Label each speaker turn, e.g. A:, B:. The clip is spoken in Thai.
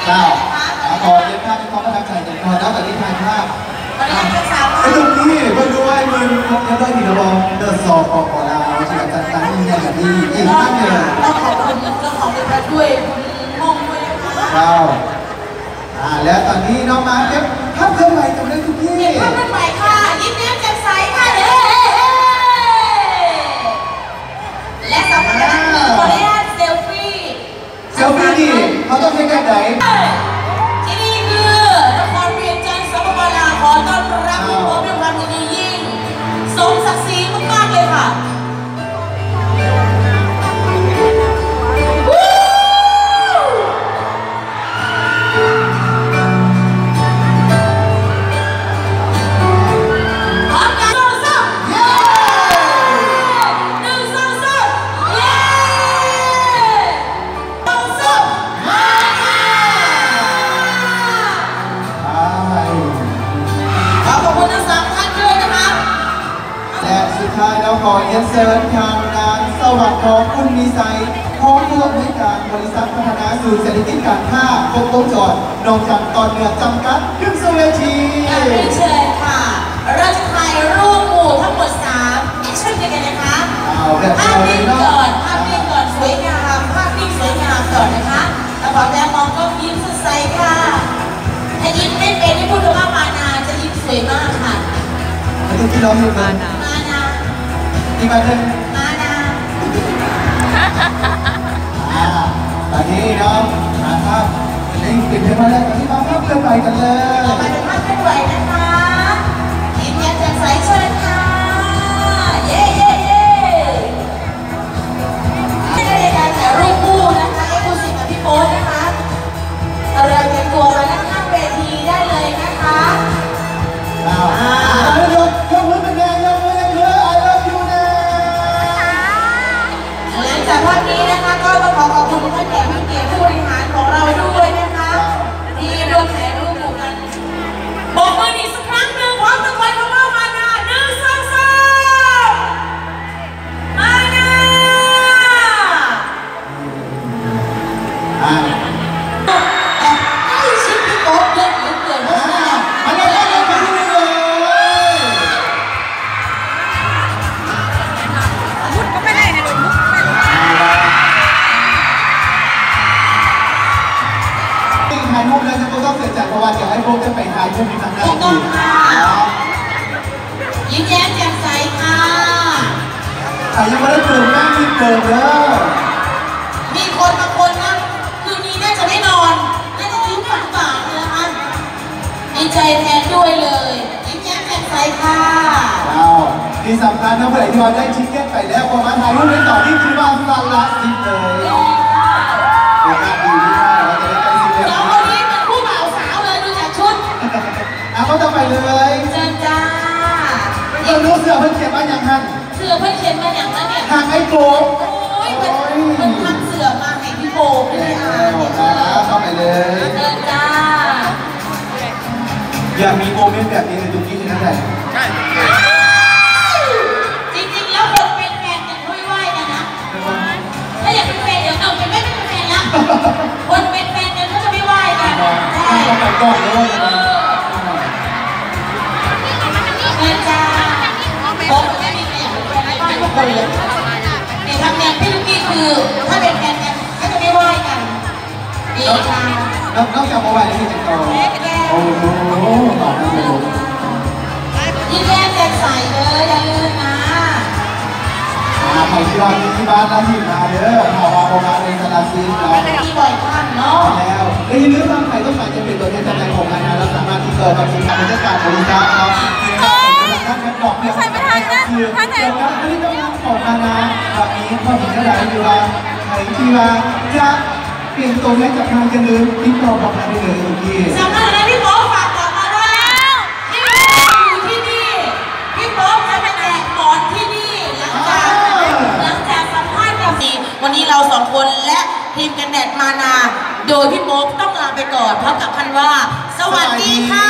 A: เจ้าขอเย็บผ้าเป็นความประทับใจแต่พอแล้วแต่ที่ทานภาพไอ้ตรงนี้เพื่อนด้วยมึงยังได้ดีนะบอลเดินสอบออกก่อนแล้วเสียจัดการยิ่งใหญ่แบบนี้อีกมากเลย
B: ต้องขอบคุณเจ้าของเพลงด้วยมองด้วย
A: เจ้าและตอนนี้น้องมาเก็บภาพเคลื่อนไหวกันได้ทุกที่
B: ภาพเคลื่อนไหวค่ะยิ้มแย้มแจ่มใสค่ะและสำคัญก็คือขออนุญาตเซลฟี่
A: นี่เขาต้องใช้กันไหน
B: ที่นี่คือละครเวียงจันทร์สปป.ลาวขอต้อนรับผู้ชมด้วยความยินดียิ่งสมศักดิ์ศรีมากๆเลยค่ะ
A: ขอเรียนเชิญทางนางสวัสดิ์ของคุณมีชัยพร้อมผู้อำนวยการบริษัทพัฒนาสู่เศรษฐกิจการค้าครบวงจรนองจันตอนเนือจำกัดขึ้นสู่เวที
B: เชิญค่ะเราจะถ่ายรูปหมู่ทั้งหมด3แอคชั่นกันนะคะภาพนิ่งก่อนสวยงามภาพนิ่งสวยงามก่อนนะคะแล้วพอแล้วมองก็ยิ้มสดใสค่ะถ้ายิ้มไม่เป็นที่พูดว่ามานาจะยิ้มสวยมากค่ะ
A: ที่ร้องอยู่มานาอีกมาเดิน
B: มานา
A: ตอนนี้น้องครับลิงปิดเพลงมาแล้วตอนนี้มาภาพเคลื่อนไหวกันเลย
B: มาเป็นภาพเคลื่อนไหวนะคะยิ้มแย้มแจ่มใสเชิญค่ะเย้เย้เย้ในการถ่ายรูปคู่นะคะเอ็กซ์คลูซีฟกับพี่โป๊นะคะเราเตรียมตัวมานั่งข้างเวทีได้เลยนะคะ
A: ยกมือเป็นแดงยกมือยังเหลือ I love you นะ
B: หลังจากภาพนี้นะคะก็ต้องขอบคุณท่านแขกผู้เกียรติผู้บริหารของเราด้วยนะคะที่ร่วมถ่ายรูปกันบอกมืออีกสักครั้งหนึ่งพร้อมตะโกนคำว่ามานา1 2 3มานาให้ชิปพี่โป๊ะเยอะเหลือเกิน
A: ถ่ายรูปแล้วจะต้องเสร็จจากเพราะว่าเดี๋ยวให้พวกจะไปถ่ายรูปในทางด้าน
B: อื่นยิ้มแย้มแจ่มใสค่ะ
A: ถ่ายยังไม่ได้เติมหน้าที่เติมเด้อ
B: มีคนบางคนนะคืนนี้น่าจะไม่นอนน่าจะยิ้มฝันฝานเลยนะคะดีใจแทนด้วยเลยยิ้มแย้มแจ่มใสค่ะ
A: ที่สำคัญนะเมื่อไหร่ที่เราได้ชิคเก้นไปแล้วพอมาถ่ายรูปในต่อที่คือว่าสาระสิเลยเขาจะไปเลย
B: เจิญจ้า
A: เรารู้เสือเพื่อนเขียนมาอย่างนั้น
B: เสือเพื่อนเขียนมาอย่างนั้นเนี่ย
A: ทางไอ้โกบ
B: โอ้ยมันทำเสือมาให้พี่โกบเลย
A: เข้าไปเลย
B: เจิญจ้า
A: อยากมีโมเมนต์แบบนี้ในทุกที่นั่นแหละ
B: จริงๆแล้วคนเป็นแฟนกันไหว้กันนะถ้าอยากเป็นแฟนเดี๋ยวเอาเป็นไม่เป็นแฟนละคนเป็นแฟนกันก็จะไม่ไหว้กันใช่
A: ก่อนเลย
B: จ้าบอกไม่มีใครอยากเป็นแฟนไม่ทุกคนเลยเนี่ยทำเนี่ยพี่ลูกกี้คือถ้าเป็นแฟนกันก็จะไม่ไหว้กันดีค่ะ
A: นอกจากมาไหว้แล้วมีแต่ก่อนโอ้โหตอบได้เลย
B: ยิ้มแย้มแจ่มใสเลยอย่าลืมนะ
A: ใครที่รอที่บ้านแล้วที่มาเด้อขอมาโปรโมทในตลาดซีนเรา
B: ที่บ่อยครั้งเนาะ
A: แล้วและอย่าลืมบางใครต้องการจะเป็นตัวแทนจำหน่ายของงานเราสามารถที่เกิดความสุขในเทศกาลบริการเราไม่ใช่ไม่ทันนะท่านไหนเกี่ยวกับผลิตภัณฑ์ของนานาแบบนี้พอเห็นก็ได้ดีว่าใครที่ว่าจะเปลี่ยนตัวแทนจากทางจะลืมติดต่อบอกมาได้เลยทุกที
B: สำคัญนะพี่โป๊ฝากบอกมาด้วยแล้วพี่โป๊อยู่ที่นี่พี่โป๊จะไปแจกหมอนที่นี่หลังจากสัมภาษณ์กับวันนี้เรา2 คนและทีมกันแดดมานาโดยพี่โป๊ต้องลาไปก่อนพร้อมกับคำว่าสวัสดีค่ะ